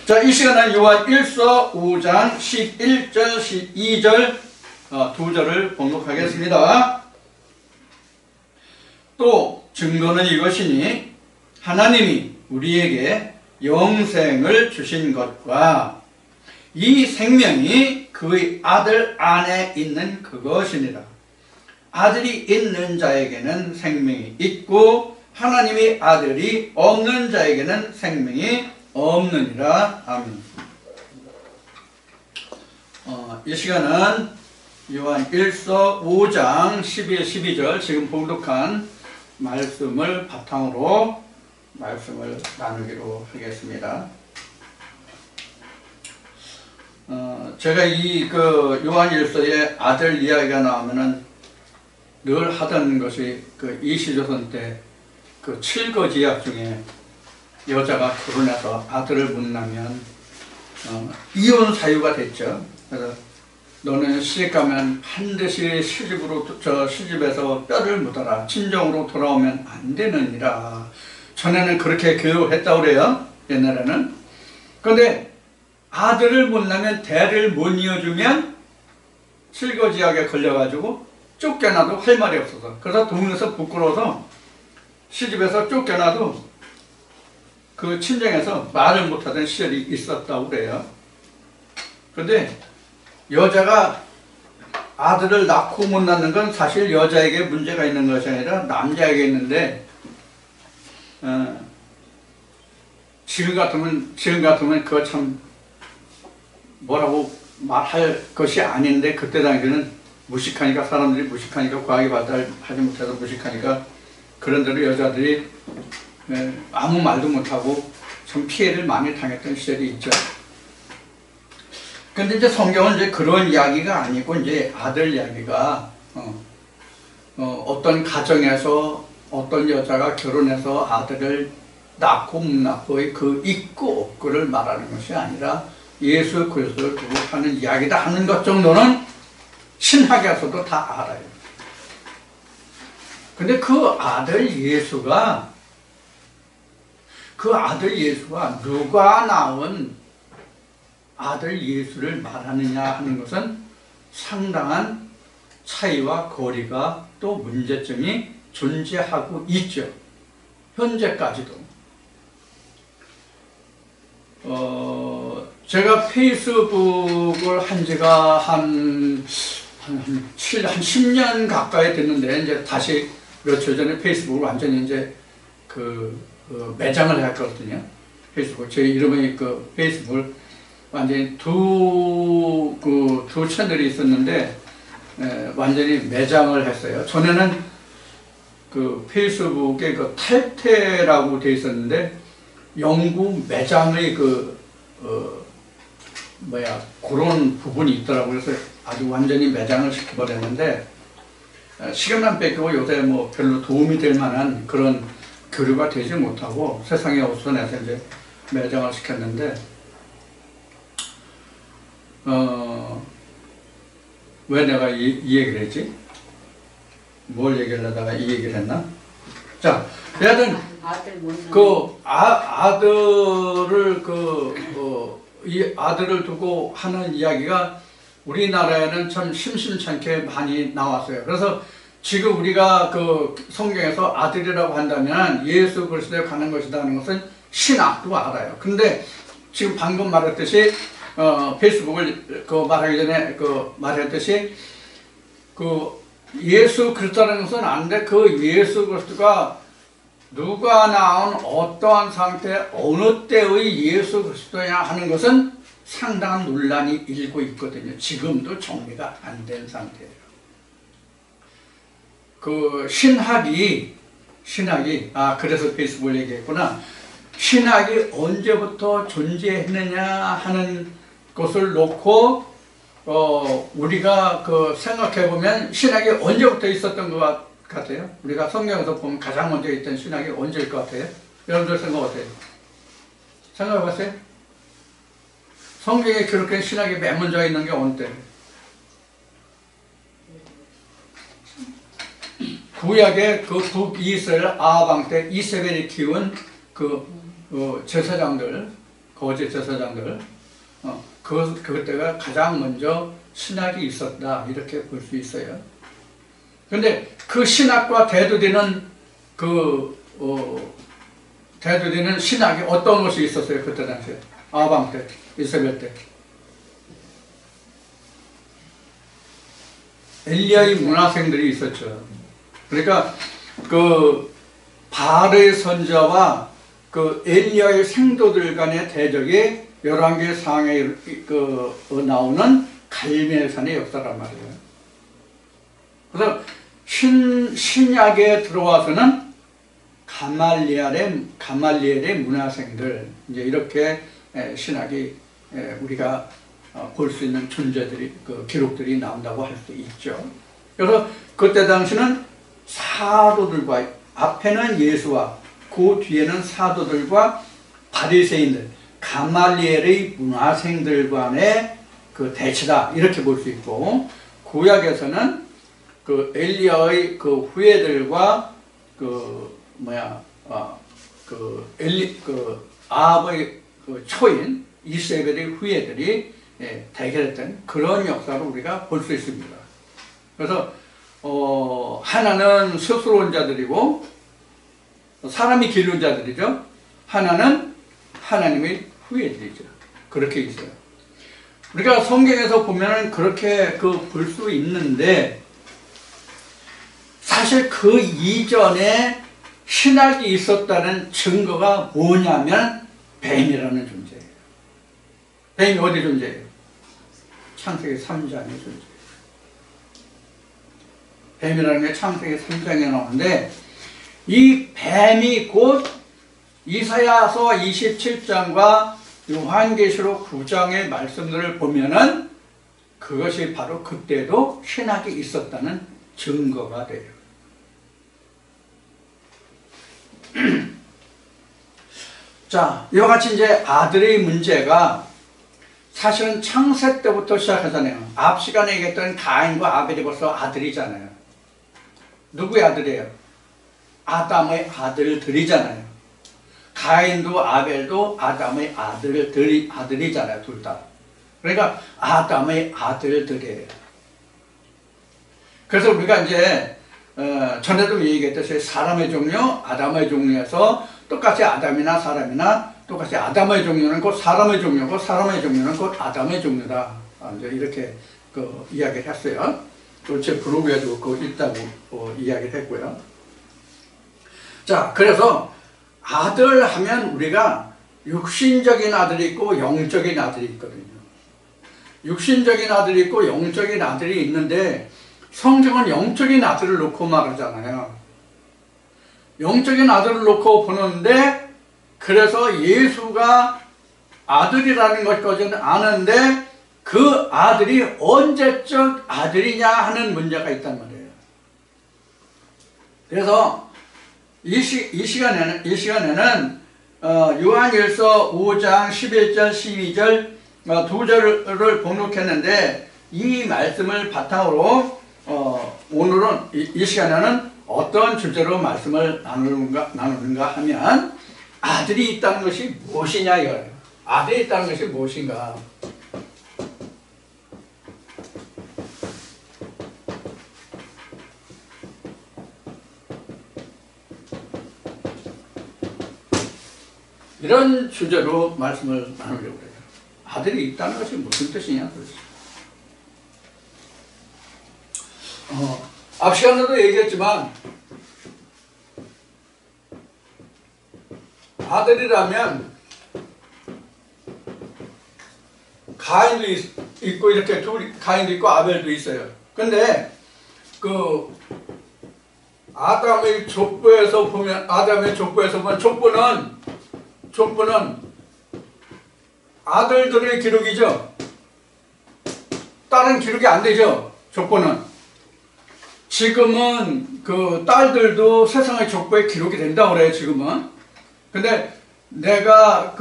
자, 이 시간은 요한 1서 5장 11절, 12절 두 절을 봉독하겠습니다. 또 증거는 이것이니 하나님이 우리에게 영생을 주신 것과 이 생명이 그의 아들 안에 있는 그것이니라. 아들이 있는 자에게는 생명이 있고 하나님의 아들이 없는 자에게는 생명이 없느니라. 아멘. 이 시간은 요한 1서 5장 11, 12절 지금 봉독한 말씀을 바탕으로 말씀을 나누기로 하겠습니다. 제가 이 요한 1서의 아들 이야기가 나오면은 늘 하던 것이 이시조선 때 칠거지약 중에 여자가 결혼해서 아들을 못 낳으면 이혼 사유가 됐죠. 그래서 너는 시집 가면 반드시 시집에서 뼈를 묻어라. 친정으로 돌아오면 안 되느니라. 전에는 그렇게 교육했다고 그래요. 옛날에는. 그런데 아들을 못 낳으면 대를 못 이어주면 칠거지약에 걸려가지고 쫓겨나도 할 말이 없어서, 그래서 동네에서 부끄러워서 시집에서 쫓겨나도 그 친정에서 말을 못하던 시절이 있었다고 그래요. 그런데 여자가 아들을 낳고 못 낳는 건 사실 여자에게 문제가 있는 것이 아니라 남자에게 있는데, 지금 같으면 그거 참 뭐라고 말할 것이 아닌데, 그때 당시에는 무식하니까, 사람들이 무식하니까, 과학이 발달하지 못해서 무식하니까 그런 대로 여자들이 아무 말도 못하고 좀 피해를 많이 당했던 시절이 있죠. 근데 이제 성경은 이제 그런 이야기가 아니고, 이제 아들 이야기가 어떤 가정에서 어떤 여자가 결혼해서 아들을 낳고 못 낳고의 그 있고 없고를 말하는 것이 아니라 예수 그리스도를 두고 하는 이야기다 하는 것 정도는 신학에서도 다 알아요. 근데 그 아들 예수가 누가 낳은 아들 예수를 말하느냐 하는 것은 상당한 차이와 거리가 또 문제점이 존재하고 있죠. 현재까지도. 제가 페이스북을 한 지가 한 10년 가까이 됐는데, 이제 다시 며칠 전에 페이스북을 완전히 이제 매장을 했거든요. 페이스북. 제 이름의 페이스북을 완전히 두 채널이 있었는데, 완전히 매장을 했어요. 전에는 페이스북에 탈퇴라고 되어 있었는데, 영구 매장의 그런 부분이 있더라고요. 그래서 아주 완전히 매장을 시켜버렸는데, 시간만 뺏기고 요새 뭐 별로 도움이 될 만한 그런 교류가 되지 못하고 세상에 어수선해서 이제 매장을 시켰는데, 왜 내가 이 얘기를 했지? 뭘 얘기를 하다가 이 얘기를 했나? 자, 여하튼 이 아들을 두고 하는 이야기가 우리나라에는 참 심심찮게 많이 나왔어요. 그래서 지금 우리가 성경에서 아들이라고 한다면 예수 그리스도에 관한 것이다 하는 것은 신학도 알아요. 근데 지금 방금 말했듯이 페이스북을 말하기 전에 말했듯이 예수 그리스도라는 것은 아는데, 그 예수 그리스도가 누가 낳은 어떠한 상태, 어느 때의 예수 그리스도냐 하는 것은 상당한 논란이 일고 있거든요. 지금도 정리가 안 된 상태예요. 신학이 그래서 페이스북을 얘기했구나. 신학이 언제부터 존재했느냐 하는 것을 놓고 우리가 생각해보면 신학이 언제부터 있었던 것 같아요? 우리가 성경에서 보면 가장 먼저 있던 신학이 언제일 것 같아요? 여러분들 생각 어때요? 생각해봤어요? 성경에 기록된 신학이 맨 먼저 있는 게 어느 때예요? 구약의 북이스라엘 아하방 때 이세벨이 키운 제사장들, 거짓 제사장들, 그때가 가장 먼저 신학이 있었다 이렇게 볼 수 있어요. 근데 그 신학과 대두되는 대두되는 신학이 어떤 것이 있었어요 그때 당시에? 아방 때, 이세벨 때. 엘리야의 문화생들이 있었죠. 그러니까 그 바알의 선자와 그 엘리야의 생도들 간의 대적이 열왕기 상에 나오는 갈멜산의 역사란 말이에요. 그래서 신약에 들어와서는 가말리엘의 문화생들, 이제 이렇게 신학이 우리가 볼 수 있는 존재들이, 기록들이 나온다고 할 수 있죠. 그래서 그때 당시는 사도들과, 앞에는 예수와 그 뒤에는 사도들과 바리새인들, 가말리엘의 문화생들 간의 그 대치다 이렇게 볼 수 있고, 구약에서는 그 엘리야의 그 후예들과 아합의 그 초인 이세벨의 후예들이 대결했던 그런 역사를 우리가 볼 수 있습니다. 그래서 하나는 스스로온 자들이고 사람이 기르는 자들이죠. 하나는 하나님의 후예들이죠. 그렇게 있어요. 우리가 성경에서 보면은 그렇게 볼 수 있는데, 사실 그 이전에 신학이 있었다는 증거가 뭐냐면 뱀이라는 존재예요. 뱀이 어디 존재예요? 창세기 3장의 존재예요. 뱀이라는 게 창세기 3장에 나오는데, 이 뱀이 곧 이사야서 27장과 요한계시록 9장의 말씀들을 보면은 그것이 바로 그때도 신학이 있었다는 증거가 돼요. 자, 이와 같이 이제 아들의 문제가 사실은 창세 때부터 시작하잖아요. 앞 시간에 얘기했던 가인과 아벨이 벌써 아들이잖아요. 누구의 아들이에요? 아담의 아들들이잖아요. 가인도 아벨도 아담의 아들이잖아요. 둘 다. 그러니까 아담의 아들들이에요. 그래서 우리가 이제 전에도 얘기했듯이 사람의 종류, 아담의 종류에서 똑같이 아담이나 사람이나 똑같이 아담의 종류는 곧 사람의 종류고 사람의 종류는 곧 아담의 종류다. 이제 이렇게 이야기를 했어요. 또 제 블로그에도 그거 있다고 이야기를 했고요. 자, 그래서 아들 하면 우리가 육신적인 아들이 있고 영적인 아들이 있거든요. 육신적인 아들이 있고 영적인 아들이 있는데, 성경은 영적인 아들을 놓고 말하잖아요. 영적인 아들을 놓고 보는데, 그래서 예수가 아들이라는 것까지는 아는데 그 아들이 언제적 아들이냐 하는 문제가 있단 말이에요. 그래서 이 시간에는 요한일서 5장 11절 12절 두 절을 봉독했는데, 이 말씀을 바탕으로 오늘은 이 시간에는 어떤 주제로 말씀을 나누는가 하면, 아들이 있다는 것이 무엇이냐 이거예요. 아들이 있다는 것이 무엇인가. 이런 주제로 말씀을 나누려고 해요. 아들이 있다는 것이 무슨 뜻이냐 도대체. 앞 시간에도 얘기했지만, 아들이라면 가인도 있고 이렇게 가인도 있고 아벨도 있어요. 근데 아담의 족보에서 보면 족보는 아들들의 기록이죠. 딸은 기록이 안 되죠. 족보는. 지금은 딸들도 세상의 족보에 기록이 된다고 그래요. 지금은. 근데 내가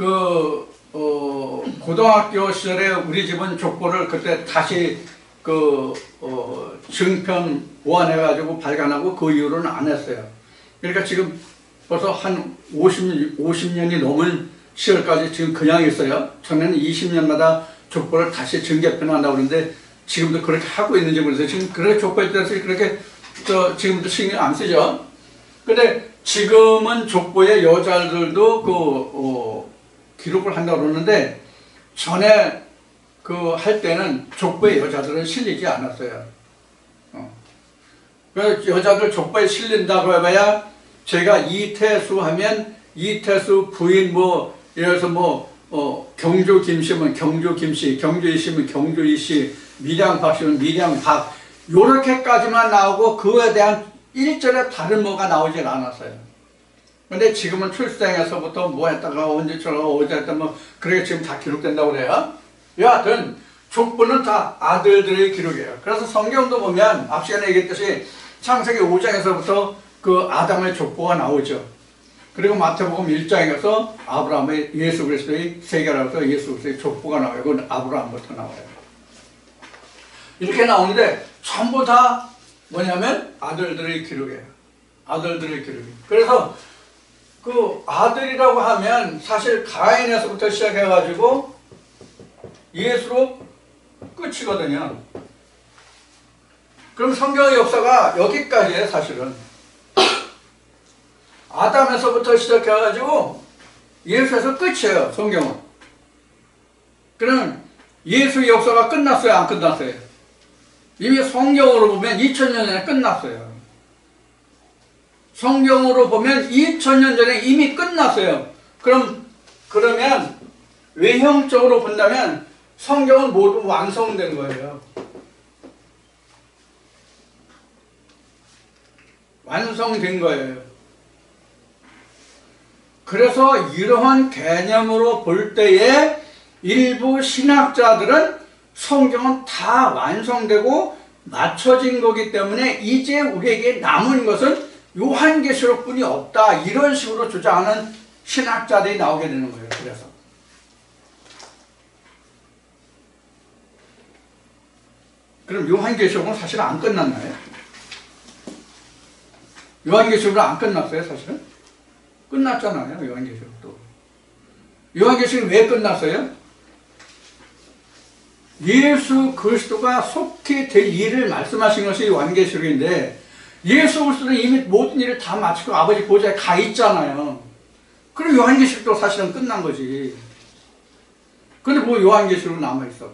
고등학교 시절에 우리 집은 족보를 그때 다시 증편 보완해가지고 발간하고 그 이후로는 안 했어요. 그러니까 지금 벌써 한 50년이 넘은 10월까지 지금 그냥 있어요. 전에는 20년마다 족보를 다시 정개편한다고 그러는데 지금도 그렇게 하고 있는지 모르겠어요. 지금 그렇게 족보에 대해서 그렇게 지금도 신경 안 쓰죠. 근데 지금은 족보에 여자들도 기록을 한다고 그러는데 전에 할 때는 족보에 여자들은 실리지 않았어요. 그래서 여자들 족보에 실린다고 해봐야 제가 이태수 하면 이태수 부인 예를 들어서 경조 김씨면 경조 김씨, 경조 이씨면 경조 이씨, 밀양 박씨면 밀양 박 요렇게까지만 나오고 그거에 대한 일절의 다른 뭐가 나오질 않았어요. 근데 지금은 출생에서부터 뭐 했다가 언제처럼 어제 했다 그렇게 지금 다 기록된다고 그래요. 여하튼 족보는 다 아들들의 기록이에요. 그래서 성경도 보면 앞 시간에 얘기했듯이 창세기 5장에서부터 아담의 족보가 나오죠. 그리고 마태복음 1장에 가서 아브라함의 예수 그리스도의 세계라서 예수 그리스도의 족보가 나와요. 그건 아브라함부터 나와요. 이렇게 나오는데 전부 다 뭐냐면 아들들의 기록이에요. 아들들의 기록이. 그래서 아들이라고 하면 사실 가인에서부터 시작해가지고 예수로 끝이거든요. 그럼 성경의 역사가 여기까지예요, 사실은. 아담에서부터 시작해가지고 예수에서 끝이에요, 성경은. 그럼 예수의 역사가 끝났어요, 안 끝났어요? 이미 성경으로 보면 2000년 전에 끝났어요. 성경으로 보면 2000년 전에 이미 끝났어요. 그러면 외형적으로 본다면 성경은 모두 완성된 거예요. 완성된 거예요. 그래서 이러한 개념으로 볼 때에 일부 신학자들은 성경은 다 완성되고 맞춰진 거기 때문에 이제 우리에게 남은 것은 요한계시록뿐이 없다, 이런 식으로 주장하는 신학자들이 나오게 되는 거예요. 그래서 그럼 요한계시록은 사실 안 끝났나요? 요한계시록은 안 끝났어요, 사실은? 끝났잖아요, 요한계시록도. 요한계시록이 왜 끝났어요? 예수 그리스도가 속히 될 일을 말씀하신 것이 요한계시록인데 예수 그리스도는 이미 모든 일을 다 마치고 아버지 보좌에 가 있잖아요. 그럼 요한계시록도 사실은 끝난 거지. 근데 뭐 요한계시록은 남아있어.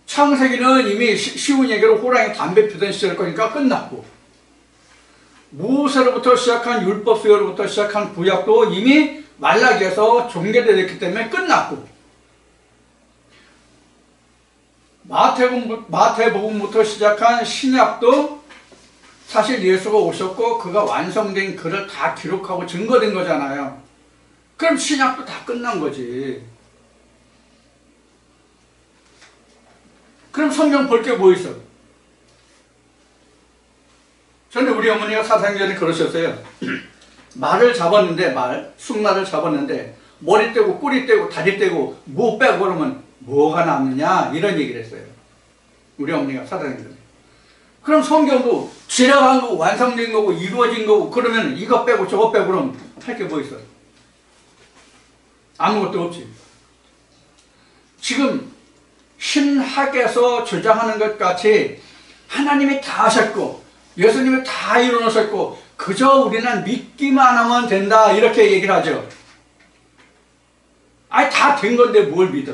창세기는 이미 쉬운 얘기로 호랑이 담배 피던 시절 거니까 끝났고, 모세로부터 시작한 율법서로부터 시작한 구약도 이미 말라기에서 종결됐기 때문에 끝났고, 마태복음부터 시작한 신약도 사실 예수가 오셨고 그가 완성된 글을 다 기록하고 증거된 거잖아요. 그럼 신약도 다 끝난 거지. 그럼 성경 볼 게 뭐 있어? 전에 우리 어머니가 사상전에 그러셨어요. 말을 잡았는데, 숭말을 잡았는데 머리 떼고 꼬리 떼고 다리 떼고 뭐 빼고 그러면 뭐가 남느냐, 이런 얘기를 했어요. 우리 어머니가 사단이거든요. 그럼 성경도 지나간 거고 완성된 거고 이루어진 거고 그러면 이거 빼고 저거 빼고 그럼 할 게 뭐 있어요? 아무것도 없지. 지금 신학에서 주장하는 것 같이 하나님이 다 하셨고 예수님이 다 이루어졌고 그저 우리는 믿기만 하면 된다, 이렇게 얘기를 하죠. 아니 다 된 건데 뭘 믿어?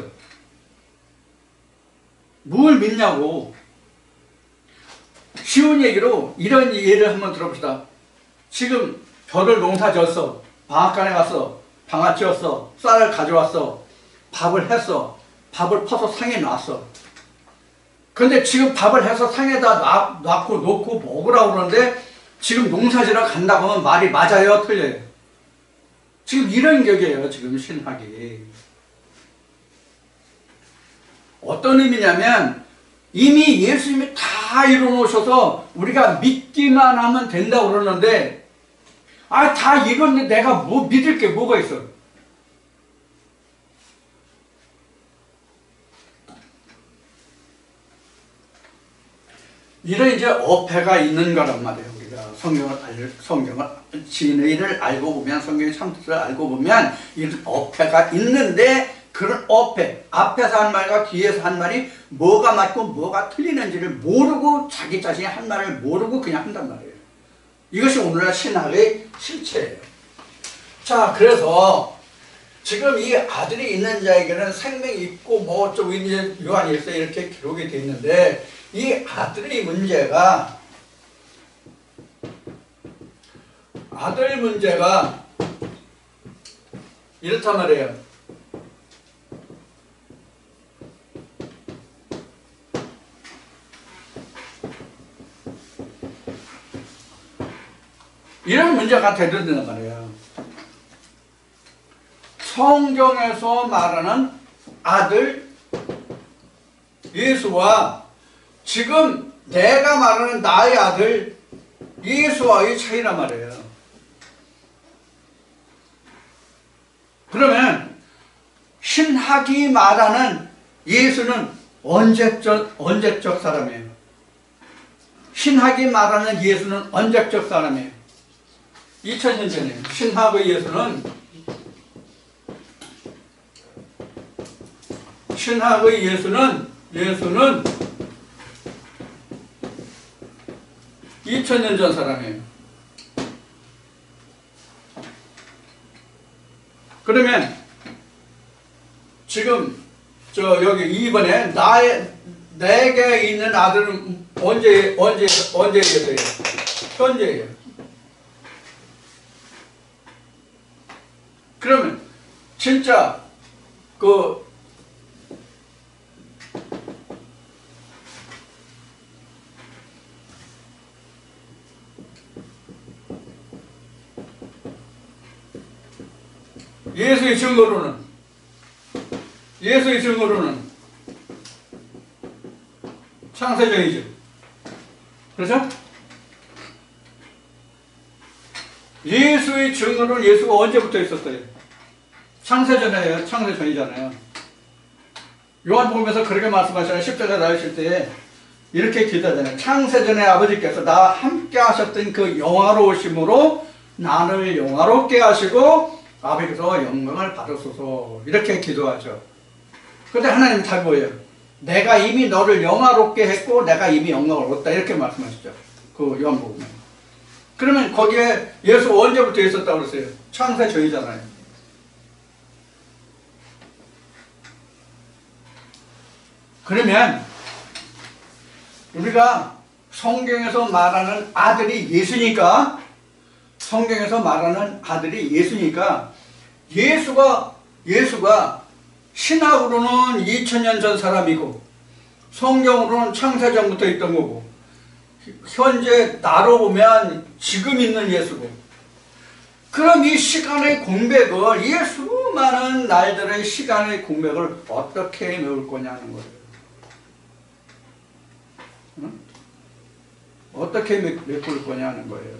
뭘 믿냐고. 쉬운 얘기로 이런 예를 한번 들어봅시다. 지금 벼를 농사 지었어. 방앗간에 갔어. 방아 찧었어. 쌀을 가져왔어. 밥을 했어. 밥을 퍼서 상에 놨어. 근데 지금 밥을 해서 상에다 놓고 먹으라고 그러는데 지금 농사지러 간다고 하면 말이 맞아요, 틀려요? 지금 이런 격이에요, 지금 신학이. 어떤 의미냐면 이미 예수님이 다 이루어놓으셔서 우리가 믿기만 하면 된다고 그러는데 다 이뤘는데 내가 뭐 믿을 게 뭐가 있어? 이런 이제 어폐가 있는 거란 말이에요, 우리가. 성경을 진의를 알고 보면, 성경의 참뜻을 알고 보면 이런 어폐가 있는데, 그런 어폐, 앞에서 한 말과 뒤에서 한 말이 뭐가 맞고 뭐가 틀리는지를 모르고, 자기 자신이 한 말을 모르고 그냥 한단 말이에요. 이것이 오늘날 신학의 실체예요. 자, 그래서 지금 이 아들이 있는 자에게는 생명이 있고 뭐 어쩌고 이제 요한일서에 이렇게 기록이 되어 있는데, 이 아들의 문제가, 아들 문제가 이렇단 말이에요. 이런 문제가 되는단 말이에요. 성경에서 말하는 아들 예수와 지금 내가 말하는 나의 아들 예수와의 차이란 말이에요. 그러면 신학이 말하는 예수는 언제적 사람이에요? 신학이 말하는 예수는 언제적 사람이에요? 2000년 전이에요. 신학의 예수는 2000년 전 사람이에요. 그러면 지금 여기 2번에 내게 있는 아들은 언제예요? 현재예요. 그러면 진짜 예수의 증거로는 창세전이죠. 그렇죠? 예수의 증거로는 예수가 언제부터 있었어요? 창세전이에요. 창세전이잖아요. 요한복음에서 그렇게 말씀하시잖아요. 십자가 나으실 때 이렇게 기도하잖아요. 창세전에 아버지께서 나와 함께 하셨던 그 영화로우심으로 나를 영화롭게 하시고 아버지께서 영광을 받으소서, 이렇게 기도하죠. 그런데 하나님 답이 뭐예요? 내가 이미 너를 영화롭게 했고 내가 이미 영광을 얻었다, 이렇게 말씀하시죠. 그 요한복음에. 그러면 거기에 예수 언제부터 있었다고 그랬어요? 창세전이잖아요. 그러면 우리가 성경에서 말하는 아들이 예수니까, 예수가 신학으로는 2000년 전 사람이고 성경으로는 창세전부터 있던 거고, 현재 나로 보면 지금 있는 예수고, 그럼 이 시간의 공백을, 이 수많은 날들의 시간의 공백을 어떻게 메울 거냐는 거예요. 응? 어떻게 메꿀 거냐는 거예요.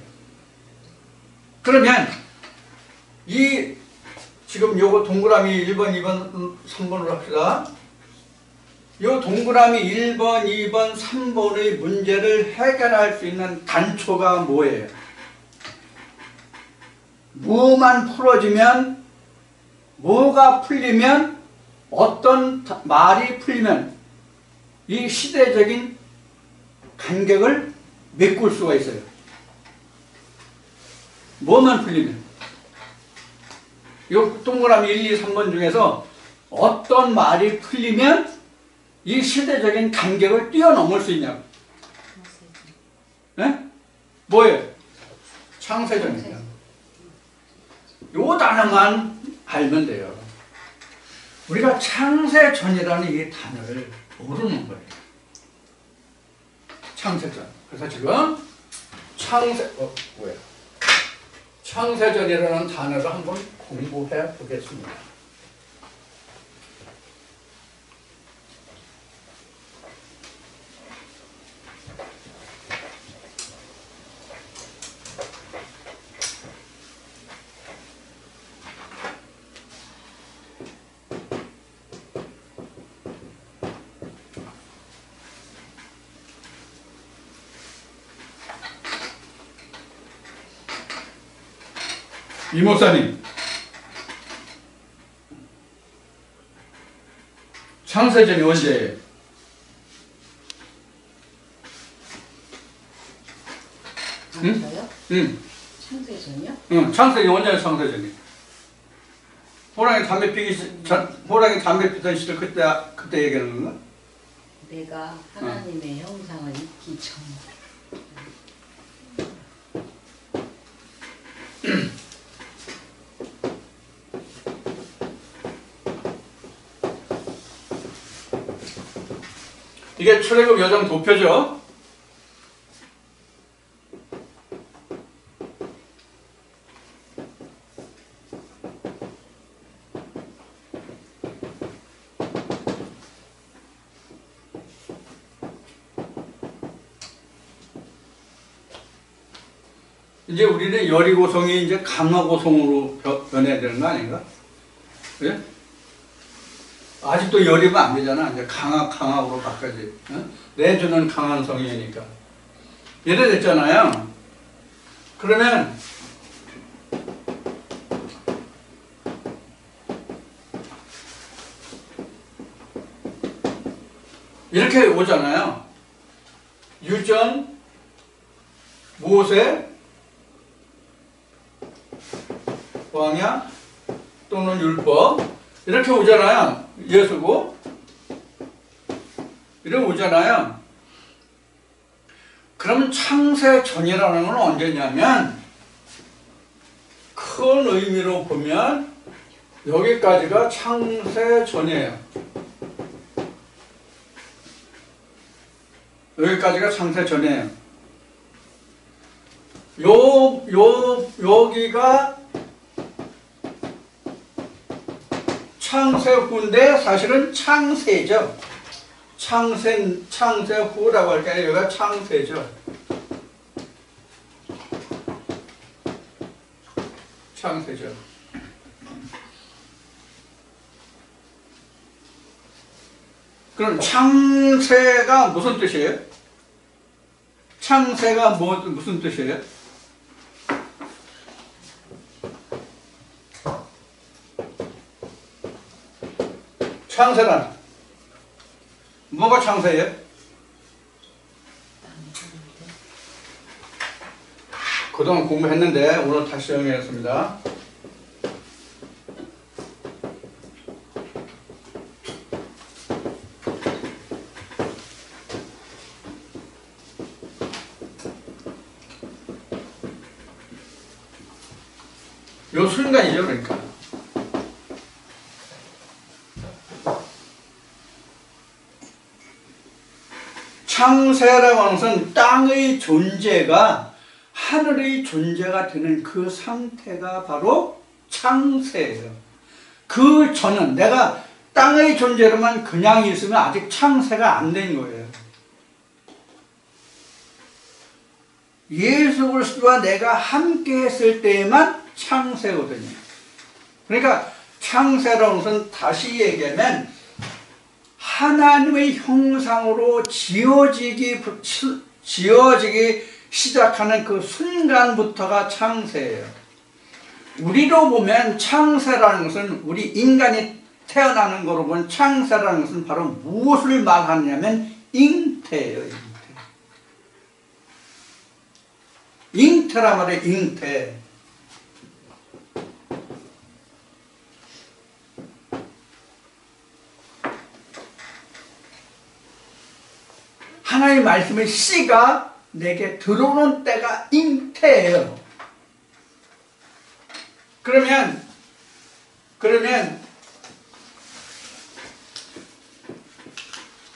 그러면 지금 요거 동그라미 1번, 2번, 3번으로 합시다. 요 동그라미 1번, 2번, 3번의 문제를 해결할 수 있는 단초가 뭐예요? 뭐만 풀어지면, 뭐가 풀리면, 어떤 말이 풀리면 이 시대적인 간격을 메꿀 수가 있어요. 뭐만 풀리면. 이 동그라미 1, 2, 3번 중에서 어떤 말이 풀리면 이 시대적인 간격을 뛰어넘을 수 있냐고. 네? 뭐예요? 창세전입니다. 요 단어만 알면 돼요. 우리가 창세전이라는 이 단어를 모르는 거예요. 창세전. 그래서 지금 창세전이라는 단어를 한번 공부해 보겠습니다. 이 목사님, 창세전이 언제예요? 저요? 응? 창세전이요? 응, 창세전이 언제예요, 창세전이? 호랑이 담배 피던 시절 그때 얘기하는 건가? 내가 하나님의 형상을 입기 전. 이게 출애굽 여정 도표죠. 이제 우리는 여리고성이 이제 강화고성으로 변해야 되는 거 아닌가? 예? 아직도 여리면 안 되잖아. 이제 강화로 바꿔야지. 어? 내주는 강한 성이니까. 이래 됐잖아요. 그러면 이렇게 오잖아요. 유전, 모세, 광야 또는 율법 이렇게 오잖아요. 예수고 이렇게 오잖아요. 그럼 창세 전이라는 건 언제냐면 큰 의미로 보면 여기까지가 창세 전이에요. 여기까지가 창세 전이에요. 여기가 창세 후인데 사실은 창세죠. 창세 후라고 할까요? 여기가 창세죠. 창세죠. 그럼 창세가 무슨 뜻이에요? 창세가 무슨 뜻이에요? 창세란 뭐가 창세예요? 그동안 공부했는데 오늘 다시 정리했습니다. 요 순간이죠, 그러니까. 창세라고 하는 것은 땅의 존재가 하늘의 존재가 되는 그 상태가 바로 창세예요. 그 전은 내가 땅의 존재로만 그냥 있으면 아직 창세가 안 된 거예요. 예수 그리스도와 내가 함께 했을 때에만 창세거든요. 그러니까 창세라는 것은 다시 얘기하면 하나님의 형상으로 지어지기 시작하는 그 순간부터가 창세예요. 우리로 보면 창세라는 것은 우리 인간이 태어나는 거로 보면 창세라는 것은 바로 무엇을 말하냐면 잉태예요. 잉태란 말이에요. 잉태. 하나님의 말씀의 씨가 내게 들어오는 때가 잉태예요. 그러면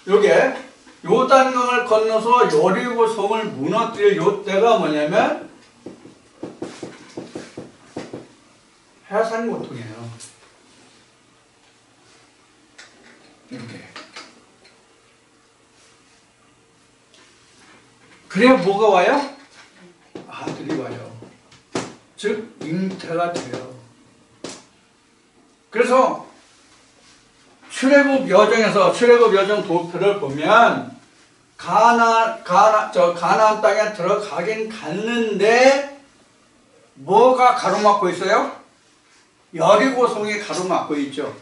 요게 요단강을 건너서 여리고성을 무너뜨릴 요 때가 뭐냐면 해산고통이에요. 이렇게. 그래야 뭐가 와요? 아들이 와요. 즉 잉태가 돼요. 그래서 출애굽 여정 도표를 보면 가나안 땅에 들어가긴 갔는데 뭐가 가로막고 있어요? 여리고성이 가로막고 있죠.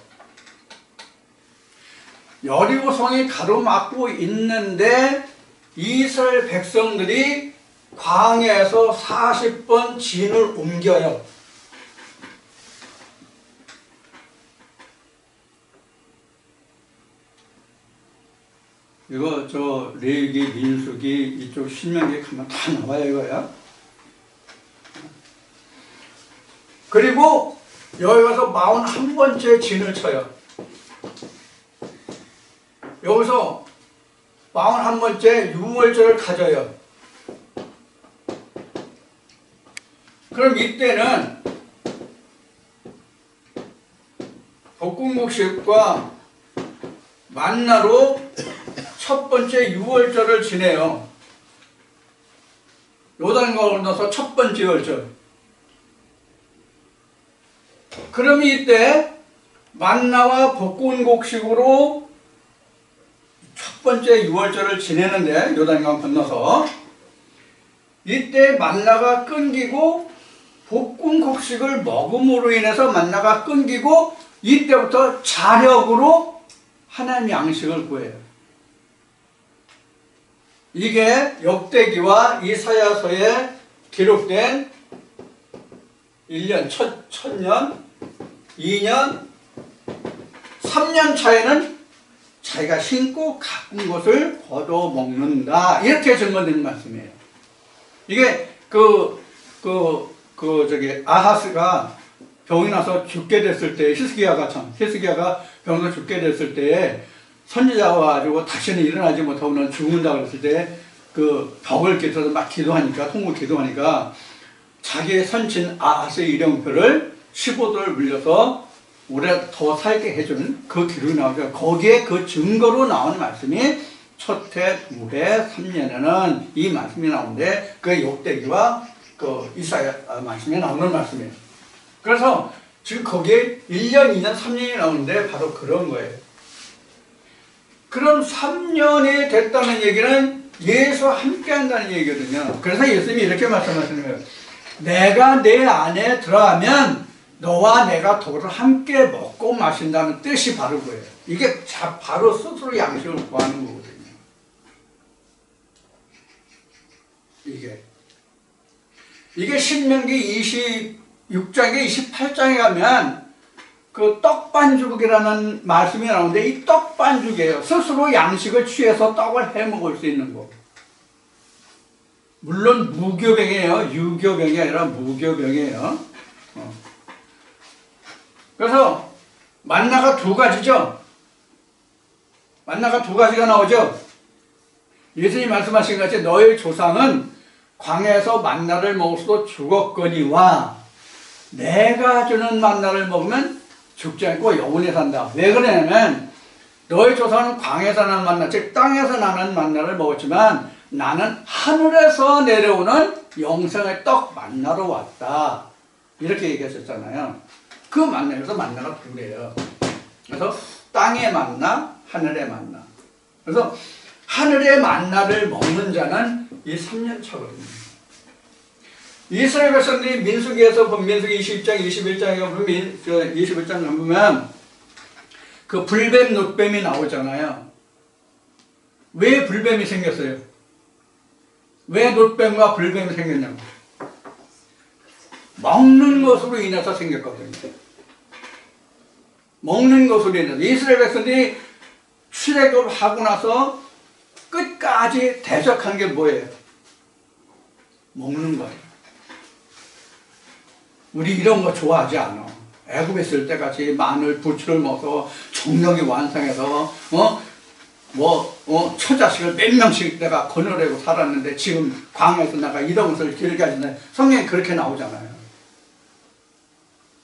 여리고성이 가로막고 있는데 이스라엘 백성들이 광야에서 40번 진을 옮겨요. 이거 저 레위기, 민수기, 이쪽 신명기 가면 다 나와요 이거야. 그리고 여기 가서 41번째 진을 쳐요. 여기서 41번째 유월절을 가져요. 그럼 이때는 볶음국식과 만나로 첫 번째 유월절을 지내요. 요단강을 건너서 첫 번째 유월절. 그럼 이때 만나와 볶음국식으로 첫 번째 유월절을 지내는데 요단강 건너서 이때 만나가 끊기고 볶음국식을 먹음으로 인해서 만나가 끊기고 이때부터 자력으로 하나님 양식을 구해요. 이게 역대기와 이사야서에 기록된 1년, 1000년, 2년, 3년 차에는 자기가 신고 가꾼 것을 걷어먹는다. 이렇게 증거되는 말씀이에요. 이게 아하스가 병이 나서 죽게 됐을 때, 히스기야가 병에서 죽게 됐을 때 선지자가 와가지고 다시는 일어나지 못하고는 죽는다 그랬을 때 그 벽을 깨서 막 기도하니까, 통곡 기도하니까 자기의 선친 아하스의 일령표를 15도를 물려서 오래 더 살게 해주는 그 기록이 나오죠. 거기에 그 증거로 나오는 말씀이 첫해, 두해, 3년에는 이 말씀이 나오는데 그 역대기와 그 이사야 말씀이 나오는 말씀이에요. 그래서 지금 거기에 1년, 2년, 3년이 나오는데 바로 그런 거예요. 그럼 3년이 됐다는 얘기는 예수와 함께 한다는 얘기거든요. 그래서 예수님이 이렇게 말씀하시는 거예요. 내가 내 안에 들어가면 너와 내가 더불어 함께 먹고 마신다는 뜻이 바로 그거예요. 이게 바로 스스로 양식을 구하는 거거든요. 이게 신명기 26장에 28장에 가면 그 떡반죽이라는 말씀이 나오는데 이 떡반죽이에요. 스스로 양식을 취해서 떡을 해 먹을 수 있는 거. 물론 무교병이에요. 유교병이 아니라 무교병이에요. 그래서 만나가 두 가지죠. 만나가 두 가지가 나오죠. 예수님이 말씀하신 것 같이 너희 조상은 광야에서 만나를 먹어서도 죽었거니와 내가 주는 만나를 먹으면 죽지 않고 영원히 산다. 왜 그러냐면 너희 조상은 광야에서 나는 만나, 즉 땅에서 나는 만나를 먹었지만 나는 하늘에서 내려오는 영생의 떡 만나러 왔다. 이렇게 얘기하셨잖아요. 그 만나에서 만나가 둘이에요. 그래서 땅의 만나, 하늘의 만나. 그래서 하늘의 만나를 먹는 자는 이 3년 차거든요. 이스라엘 백성들이 민수기에서 보면 민수기 20장, 21장에 보면 21장 보면 그 불뱀, 놋뱀이 나오잖아요. 왜 불뱀이 생겼어요? 왜 놋뱀과 불뱀이 생겼냐고. 먹는 것으로 인해서 생겼거든요. 먹는 것으로 인해서. 이스라엘 백성들이 출애굽을 하고 나서 끝까지 대적한 게 뭐예요? 먹는 거예요. 우리 이런 거 좋아하지 않아. 애굽에 있을 때 같이 마늘, 부추를 먹어서 정력이 완성해서 처자식을 몇 명씩 내가 거느리고 살았는데 지금 광야에서 내가 이런 것을 길게 하시는데 성경에 그렇게 나오잖아요.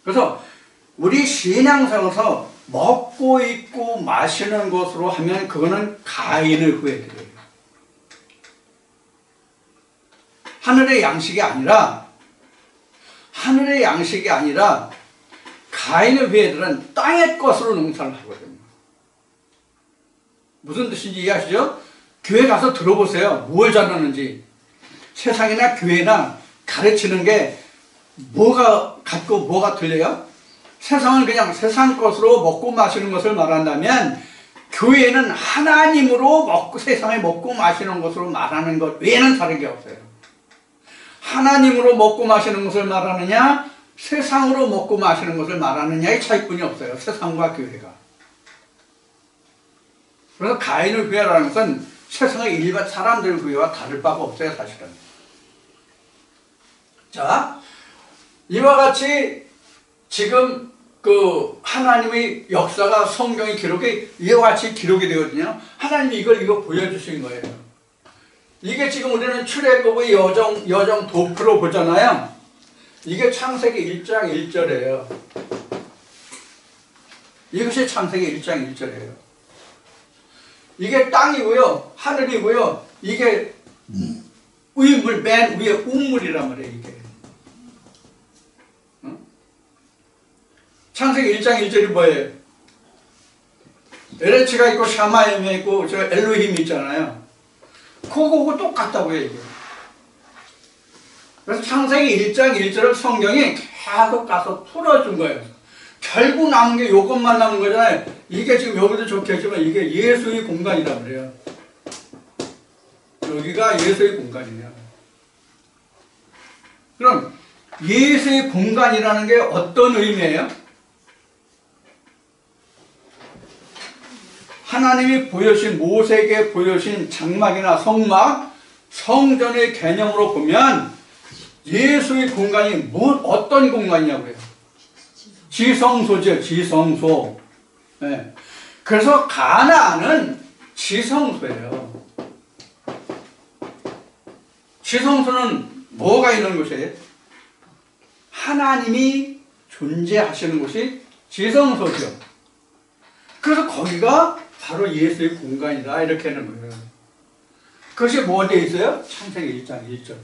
그래서 우리 신앙생활에서 먹고 입고 마시는 것으로 하면 그거는 가인을 후회드려요. 하늘의 양식이 아니라 가인의 후예들은 땅의 것으로 농사를 하거든요. 무슨 뜻인지 이해하시죠? 교회 가서 들어보세요. 뭘 잘하는지. 세상이나 교회나 가르치는 게 뭐가 같고 뭐가 틀려요? 세상은 그냥 세상 것으로 먹고 마시는 것을 말한다면 교회는 하나님으로 먹고 세상에 먹고 마시는 것으로 말하는 것 외에는 다른 게 없어요. 하나님으로 먹고 마시는 것을 말하느냐 세상으로 먹고 마시는 것을 말하느냐의 차이뿐이 없어요. 세상과 교회가. 그래서 가인을 구해라는 것은 세상의 일반 사람들 구해와 다를 바가 없어요. 사실은. 자, 이와 같이 지금 그 하나님의 역사가 성경의 기록이 이와 같이 기록이 되거든요. 하나님이 이거 보여주신 거예요. 이게 지금 우리는 출애굽의 여정 도표로 보잖아요. 이게 창세기 1장 1절이에요. 이것이 창세기 1장 1절이에요. 이게 땅이고요, 하늘이고요, 이게 위물, 맨 위에 우물이란 말이에요, 이게. 창세기 1장 1절이 뭐예요? 에레츠가 있고 샤마임이 있고 저 엘로힘이 있잖아요. 그거하고 똑같다고요, 이게. 그래서 창세기 1장 1절을 성경이 계속 가서 풀어준 거예요. 결국 남은 게 이것만 남은 거잖아요. 이게 지금 여기도 적혀있지만 이게 예수의 공간이라고 그래요. 여기가 예수의 공간이에요. 그럼 예수의 공간이라는 게 어떤 의미예요? 하나님이 보여주신 모세에게 보여주신 장막이나 성막, 성전의 개념으로 보면 예수의 공간이 어떤 공간이냐고요? 지성소죠. 지성소. 네. 그래서 가나안은 지성소예요. 지성소는 뭐가 있는 곳이에요? 하나님이 존재하시는 곳이 지성소죠. 그래서 거기가 바로 예수의 공간이다 이렇게 하는 거예요. 그것이 뭐 어디에 있어요? 창세기 1장 1절.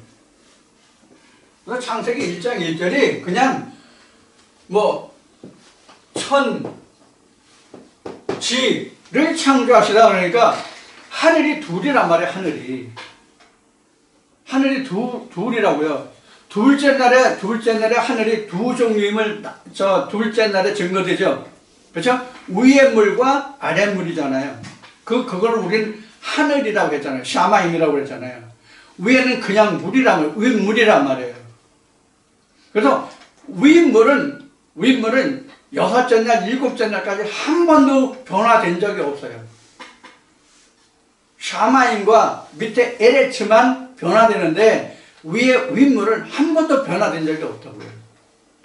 그래서 창세기 1장 1절이 그냥 뭐 천지를 창조하시다 그러니까 하늘이 둘이란 말이에요. 하늘이 둘이라고요. 둘째 날에 하늘이 두 종류임을 둘째 날에 증거되죠. 그렇죠? 위의 물과 아래 물이잖아요. 그걸 우리는 하늘이라고 했잖아요. 샤마임이라고 그랬잖아요. 위에는 그냥 윗물이란 말이에요. 그래서 윗물은 여섯째 날, 일곱째 날까지 한 번도 변화된 적이 없어요. 샤마임과 밑에 에레츠만 변화되는데 윗물은 한 번도 변화된 적이 없다고요.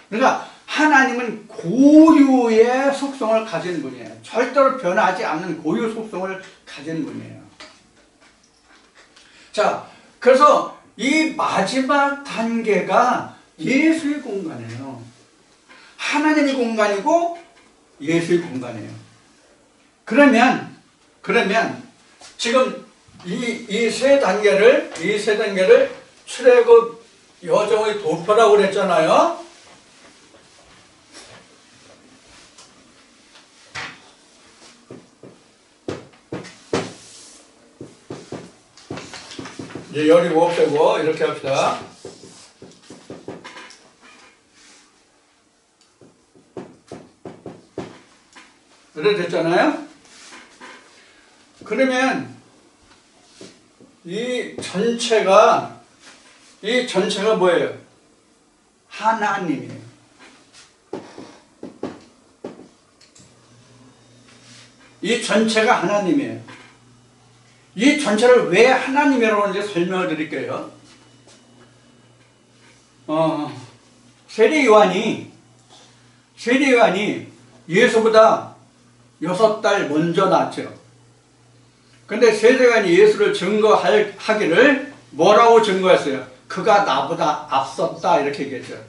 그러니까 하나님은 고유의 속성을 가진 분이에요. 절대로 변하지 않는 고유 속성을 가진 분이에요. 자, 그래서 이 마지막 단계가 예수의 공간이에요. 하나님의 공간이고 예수의 공간이에요. 그러면 지금 이 세 단계를 출애굽 여정의 도표라고 그랬잖아요. 이제 열이고 없애고 이렇게 합시다. 이렇게 됐잖아요. 그러면 이 전체가 뭐예요? 하나님이에요. 이 전체가 하나님이에요. 이 전체를 왜 하나님이라고 하는지 설명을 드릴게요. 세례 요한이 예수보다 6달 먼저 낳았죠. 근데 세례 요한이 예수를 증거하기를 뭐라고 증거했어요? 그가 나보다 앞섰다 이렇게 얘기했죠.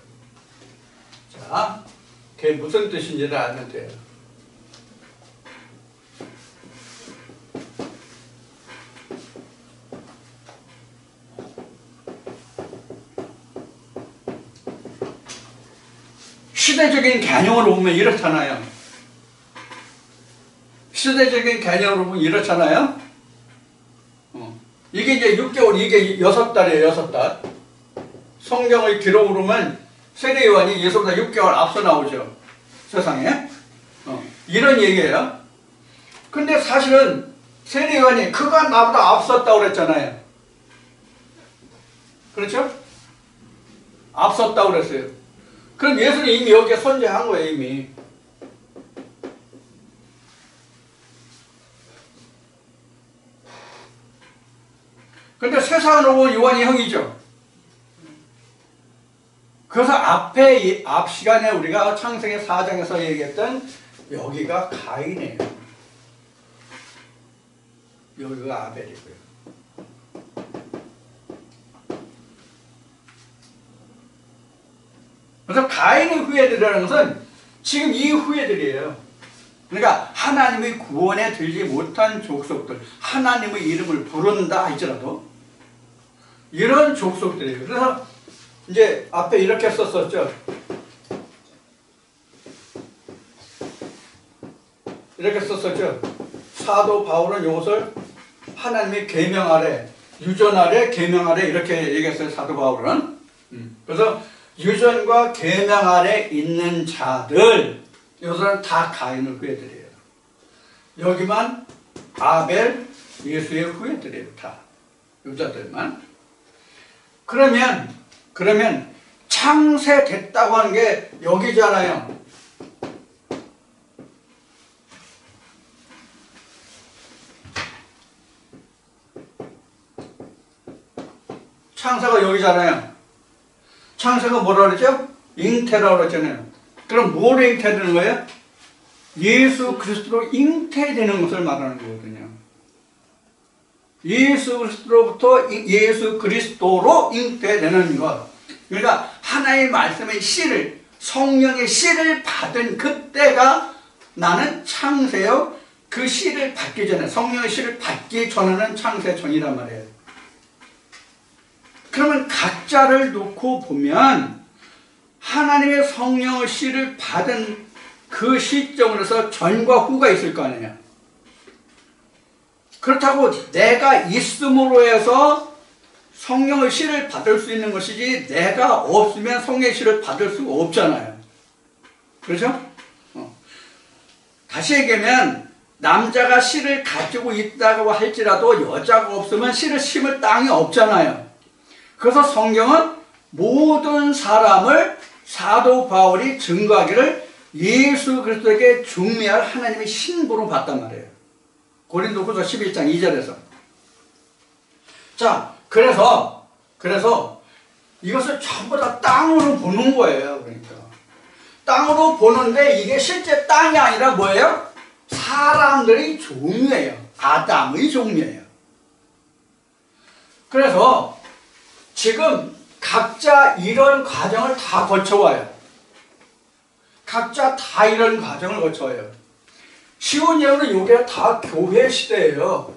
자, 그게 무슨 뜻인지를 알면 돼요. 시대적인 개념으로 보면 이렇잖아요. 이게 이제 6개월, 이게 6달이에요, 6달. 성경의 기록으로 보면 세례 요한이 예수보다 6개월 앞서 나오죠. 세상에. 이런 얘기예요. 근데 사실은 세례 요한이 그가 나보다 앞섰다고 그랬잖아요. 그렇죠? 앞섰다고 그랬어요. 그럼 예수는 이미 여기에 선재한 거예요, 이미. 근데 세상으로 본 요한이 형이죠. 그래서 앞 시간에 우리가 창세기 4장에서 얘기했던 여기가 가인이에요. 여기가 아벨이고요. 그래서 가인의 후예들이라는 것은 지금 이 후예들이에요. 그러니까 하나님의 구원에 들지 못한 족속들, 하나님의 이름을 부른다 할지라도 이런 족속들이에요. 그래서 이제 앞에 이렇게 썼었죠. 이렇게 썼었죠. 사도 바울은 이것을 하나님의 계명 아래, 유전 아래, 계명 아래 이렇게 얘기했어요. 사도 바울은. 그래서 유전과 계명 아래 있는 자들, 이것은 다 가인의 후예들이에요. 여기만 아벨, 예수의 후예들이에요. 다 유자들만. 그러면 창세됐다고 하는 게 여기잖아요. 창세가 여기잖아요. 창세가 뭐라 그랬죠? 잉태라고 그랬잖아요. 그럼 뭐로 잉태되는 거예요? 예수 그리스도로 잉태되는 것을 말하는 거거든요. 예수 그리스도로 잉태되는 것. 그러니까 하나의 말씀의 씨를, 성령의 씨를 받은 그때가 나는 창세요. 그 씨를 받기 전에, 성령의 씨를 받기 전에는 창세 전이란 말이에요. 그러면 각자를 놓고 보면 하나님의 성령의 씨를 받은 그 시점으로서 전과 후가 있을 거 아니에요. 그렇다고 내가 있음으로 해서 성령의 씨를 받을 수 있는 것이지 내가 없으면 성령의 씨를 받을 수가 없잖아요. 그렇죠? 다시 얘기하면 남자가 씨를 가지고 있다고 할지라도 여자가 없으면 씨를 심을 땅이 없잖아요. 그래서 성경은 모든 사람을 사도 바울이 증거하기를 예수 그리스도에게 중매할 하나님의 신부로 봤단 말이에요. 고린도후서 11장 2절에서. 자, 그래서 이것을 전부 다 땅으로 보는 거예요. 그러니까 땅으로 보는데 이게 실제 땅이 아니라 뭐예요? 사람들의 종류예요. 아담의 종류예요. 그래서 지금 각자 이런 과정을 다 거쳐와요. 각자 다 이런 과정을 거쳐와요. 쉬운 예로는 이게 다 교회 시대예요.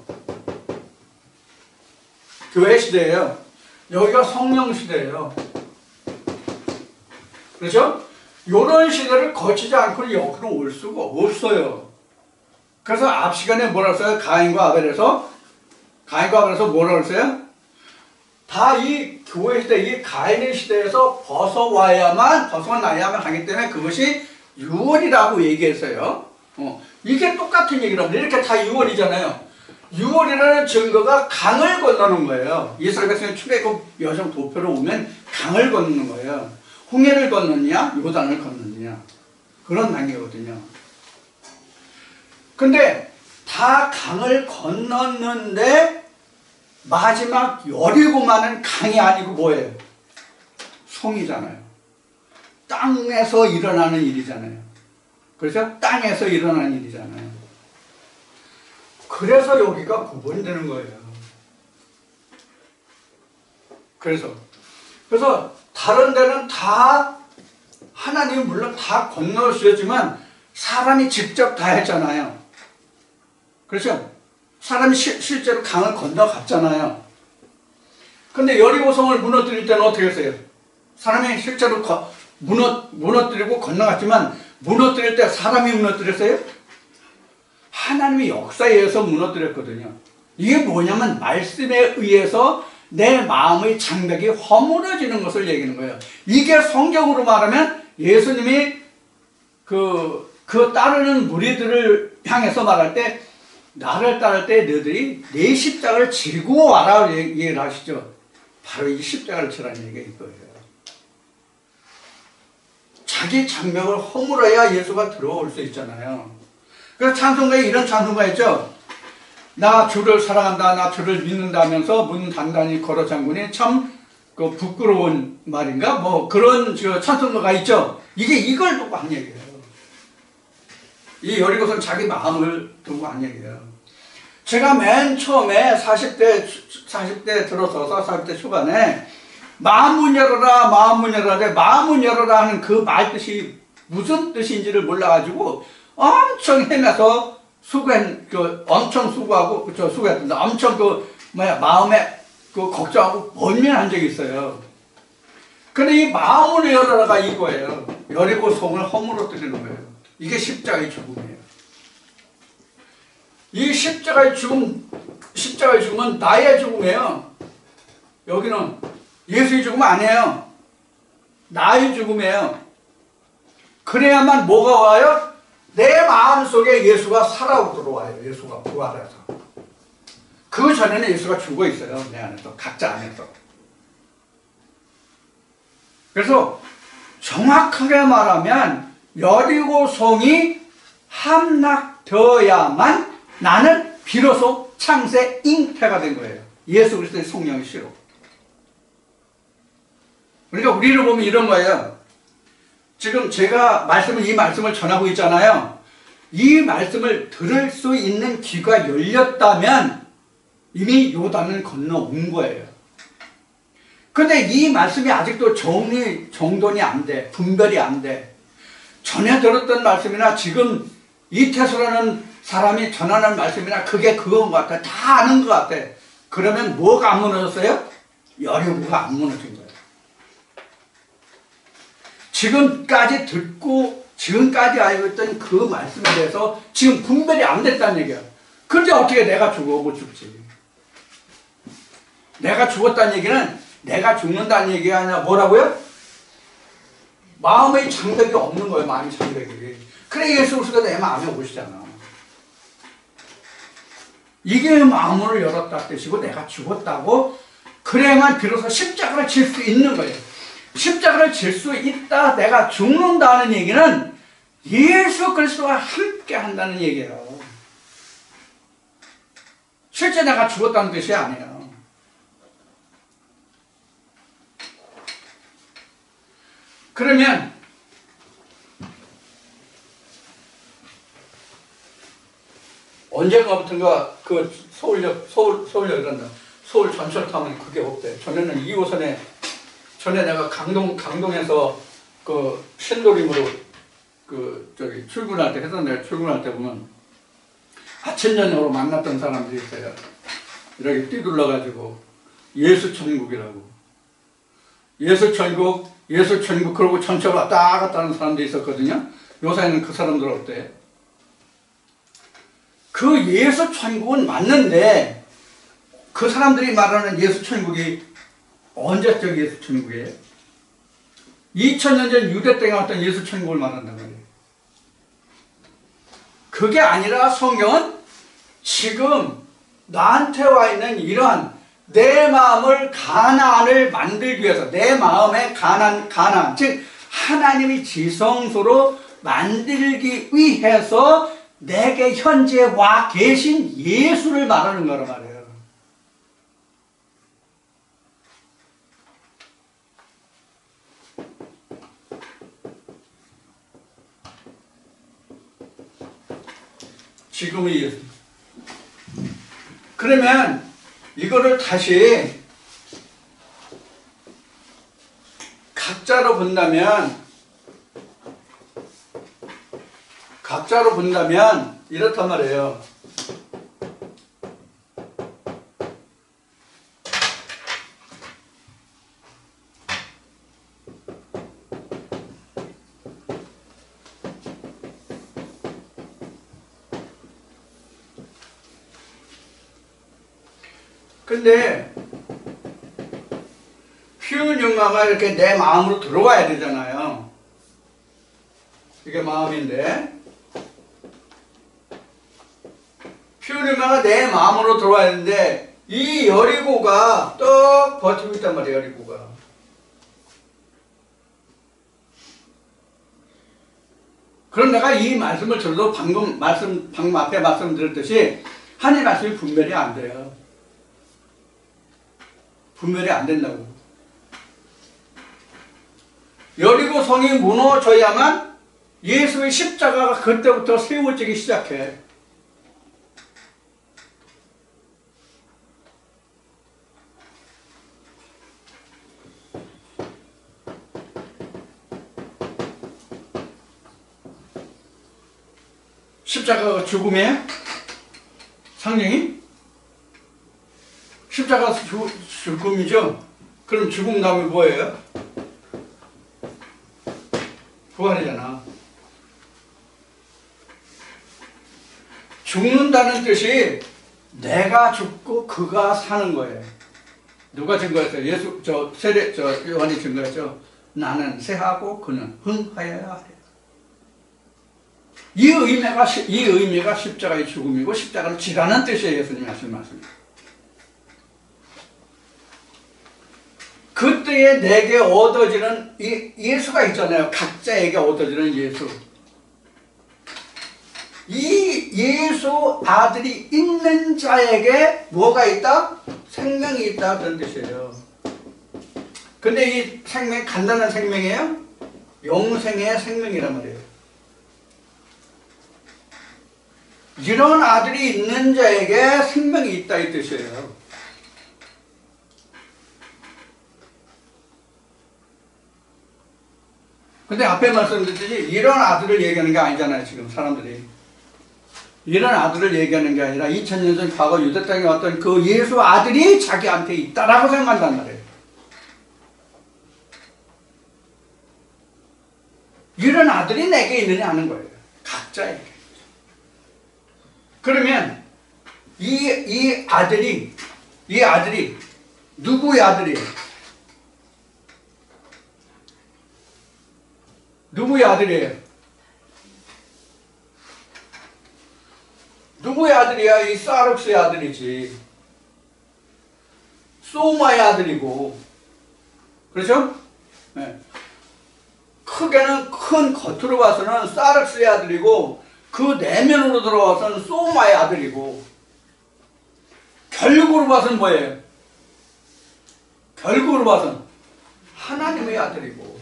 교회 시대예요. 여기가 성령 시대예요. 그렇죠? 이런 시대를 거치지 않고는 여기로 올 수가 없어요. 그래서 앞 시간에 뭐라 했어요? 가인과 아벨에서 뭐라 했어요? 다 이 교회 시대, 이 가인의 시대에서 벗어나야만 하기 때문에 그것이 유월이라고 얘기했어요. 이게 똑같은 얘기랍니다. 이렇게 다 유월이잖아요. 유월이라는 증거가 강을 건너는 거예요. 이스라엘 백성이 출애굽 여정 도표로 오면 강을 건너는 거예요. 홍해를 건너느냐, 요단을 건너느냐, 그런 단계거든요. 근데 다 강을 건넜는데 마지막 17만은 강이 아니고 뭐예요? 송이잖아요. 땅에서 일어나는 일이잖아요. 그렇죠? 땅에서 일어나는 일이잖아요. 그래서 여기가 구분되는 거예요. 그래서 다른 데는 다 하나님이 물론 다 건너주셨지만 사람이 직접 다 했잖아요. 그렇죠? 사람이 실제로 강을 건너갔잖아요. 근데 여리고성을 무너뜨릴 때는 어떻게 했어요? 사람이 실제로 무너뜨리고 건너갔지만 무너뜨릴 때 사람이 무너뜨렸어요? 하나님의 역사에 의해서 무너뜨렸거든요. 이게 뭐냐면 말씀에 의해서 내 마음의 장벽이 허물어지는 것을 얘기하는 거예요. 이게 성경으로 말하면 예수님이 그 따르는 무리들을 향해서 말할 때 나를 따를 때 너희들이 내 십자가를 지고 와라 얘기를 하시죠. 바로 이 십자가를 지라는 얘기가 이거예요. 자기 장벽을 허물어야 예수가 들어올 수 있잖아요. 그래서 찬송가에 이런 찬송가 있죠. 나 주를 사랑한다, 나 주를 믿는다 하면서 문 단단히 걸어 잠그니 참 그 부끄러운 말인가? 뭐 그런 찬송가가 있죠. 이게 이걸 두고 한 얘기예요. 이 여리고선 자기 마음을 두고 한 얘기예요. 제가 맨 처음에 40대 들어서서 40대 초반에 마음 문 열어라, 마음 문 열어라, 마음 문 열어라 하는 그 말 뜻이 무슨 뜻인지를 몰라가지고 엄청 헤매서 엄청 수고하고, 수고했던데 엄청 마음에 걱정하고 번민한 적이 있어요. 근데 이 마음을 열어라가 이거예요. 여리고 성을 허물어뜨리는 거예요. 이게 십자가의 죽음이에요. 이 십자가의 죽음은 나의 죽음이에요. 여기는 예수의 죽음 아니에요. 나의 죽음이에요. 그래야만 뭐가 와요? 내 마음속에 예수가 살아 들어와요. 예수가 부활해서. 그 전에는 예수가 죽어 있어요. 내 안에서. 각자 안에서. 그래서 정확하게 말하면 여리고성이 함락되어야만 나는 비로소 창세 잉태가 된 거예요. 예수 그리스도의 성령의 씨로. 그러니까 우리를 보면 이런 거예요. 지금 제가 이 말씀을 전하고 있잖아요. 이 말씀을 들을 수 있는 귀가 열렸다면 이미 요단을 건너온 거예요. 근데 이 말씀이 아직도 정돈이 안 돼. 분별이 안 돼. 전에 들었던 말씀이나 지금 이태수라는 사람이 전하는 말씀이나 그게 그건 것 같아. 다 아는 것 같아. 그러면 뭐가 안 무너졌어요? 여리고가 안 무너진 거예요. 지금까지 듣고 지금까지 알고 있던 그 말씀에 대해서 지금 분별이 안 됐다는 얘기야. 그런데 어떻게 내가 죽어? 못 죽지. 내가 죽었다는 얘기는 내가 죽는다는 얘기가 아니라 뭐라고요? 마음의 장벽이 없는 거예요. 마음의 장벽이. 그래 예수 그리스도가 내 마음에 오시잖아. 이게 마음을 열었다 뜻이고 내가 죽었다고 그래야만 비로소 십자가를 질 수 있는 거예요. 십자가를 질 수 있다 내가 죽는다는 얘기는 예수 그리스도와 함께 한다는 얘기예요. 실제 내가 죽었다는 뜻이 아니에요. 그러면 언젠가부터인가 그 서울역이란다. 서울 전철 타면 그게 없대. 전에는 2호선에 전에 내가 강동에서 그 신도림으로 출근할 때 내가 출근할 때 보면 아침 저녁으로 만났던 사람들이 있어요. 이렇게 뛰둘러가지고 예수천국이라고. 예수천국 그러고 전철 왔다 갔다 하는 사람들이 있었거든요. 요새는 그 사람들 어때? 그 예수천국은 맞는데 그 사람들이 말하는 예수천국이 언제적 예수천국이에요? 2000년 전 유대 때가 왔던 예수천국을 말한단 말이에요. 그게 아니라 성경은 지금 나한테 와 있는 이러한 내 마음을 가나안을 만들기 위해서 내 마음의 가나안 즉 하나님의 지성소로 만들기 위해서 내게 현재 와 계신 예수를 말하는 거란 말이에요. 지금의 예수. 그러면 이거를 다시 각자로 본다면 이렇단 말이에요. 근데 피우뉴마가 이렇게 내 마음으로 들어와야 되잖아요. 이게 마음인데 피우뉴마가 내 마음으로 들어와야 되는데 이 여리고가 떡 버티고 있단 말이에요. 여리고가. 그럼 내가 이 말씀을 들어도 방금 앞에 말씀드렸듯이 하나님 말씀이 분별이 안 돼요. 분별이 안 된다고. 여리고 성이 무너져야만 예수의 십자가가 그때부터 세워지기 시작해. 십자가가 죽음이에요? 상령이? 십자가가 죽음이죠? 그럼 죽음 다음에 뭐예요? 부활이잖아. 죽는다는 뜻이 내가 죽고 그가 사는 거예요. 누가 증거했어요? 요한이 증거했죠? 나는 새하고 그는 흥하여야 해. 이 의미가 십자가의 죽음이고 십자가를 지라는 뜻이에요. 예수님이 하신 말씀. 그때에 내게 얻어지는 예수가 있잖아요. 각자에게 얻어지는 예수. 이 예수 아들이 있는 자에게 뭐가 있다? 생명이 있다. 그런 뜻이에요. 근데 이 생명이 간단한 생명이에요? 영생의 생명이란 말이에요. 이런 아들이 있는 자에게 생명이 있다 이 뜻이에요. 근데 앞에 말씀드렸듯이 이런 아들을 얘기하는 게 아니잖아요. 지금 사람들이. 이런 아들을 얘기하는 게 아니라 2000년 전 과거 유대 땅에 왔던 그 예수 아들이 자기한테 있다라고 생각한단 말이에요. 이런 아들이 내게 있느냐 하는 거예요. 각자에게. 그러면 이 아들이 누구의 아들이에요? 누구의 아들이에요? 누구의 아들이야? 이 사룩스의 아들이지. 소마의 아들이고. 그렇죠? 네. 크게는 큰 겉으로 봐서는 사룩스의 아들이고 그 내면으로 들어와서는 소마의 아들이고 결국으로 봐서는 뭐예요? 결국으로 봐서는 하나님의 아들이고.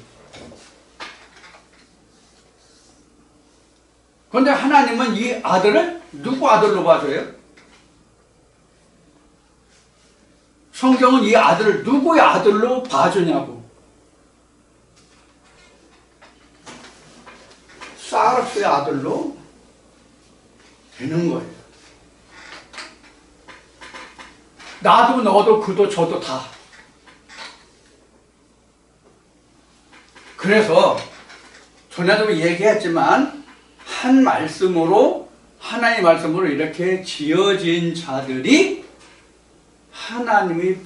그런데 하나님은 이 아들을 누구 아들로 봐줘요? 성경은 이 아들을 누구의 아들로 봐주냐고. 사르스의 아들로 되는 거예요. 나도 너도 그도 저도 다. 그래서 전에도 얘기했지만 한 말씀으로 하나님의 말씀으로 이렇게 지어진 자들이 하나님의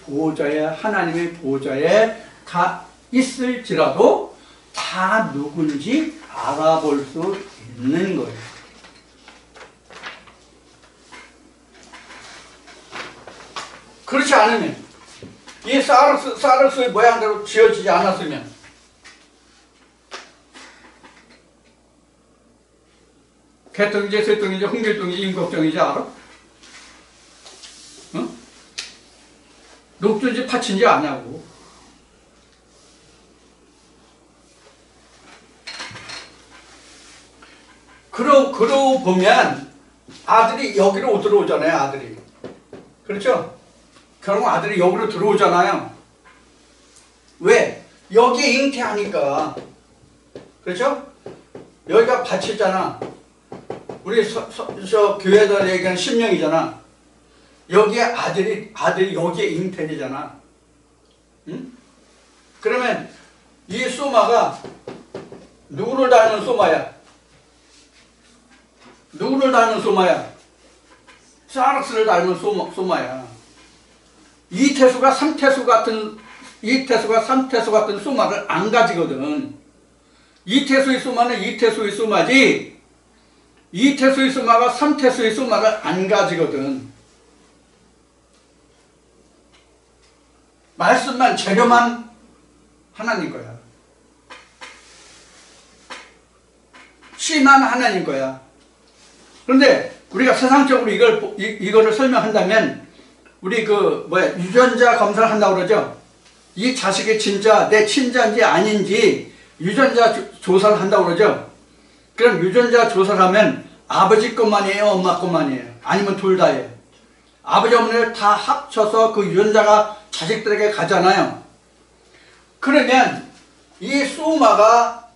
보좌에 다 있을지라도 다 누군지 알아볼 수 있는 거예요. 그렇지 않으면 이 사르스의 모양대로 지어지지 않았으면 개똥이지 새똥이지 홍길동이지 임꺽정이지 알아? 어? 녹두인지 팥인지 아냐고. 그러고 보면 아들이 여기로 들어오잖아요. 아들이. 그렇죠? 결국 아들이 여기로 들어오잖아요. 왜? 여기에 잉태하니까. 그렇죠? 여기가 밭이잖아. 우리 교회에서 얘기하는 심령이잖아. 여기에 아들이 여기에 잉태되잖아. 응? 그러면 이 소마가 누구를 닮은 소마야? 누구를 닮은 소마야? 사르스를 닮은 소마야. 이태수가 삼태수 같은 이태수가 삼태수 같은 소마를 안 가지거든. 이태수의 소마는 이태수의 소마지 이태수의 소마가 삼태수의 소마를 안 가지거든. 말씀만 재료만 하나님 거야. 씨만 하나님 거야. 그런데 우리가 세상적으로 이거를 설명한다면 우리 유전자 검사를 한다고 그러죠. 이 자식이 진짜 내 친자인지 아닌지 유전자 조사를 한다고 그러죠. 그럼 유전자 조사를 하면 아버지 것만이에요, 엄마 것만이에요? 아니면 둘 다예요? 아버지 어머니를 다 합쳐서 그 유전자가 자식들에게 가잖아요. 그러면 이 소마가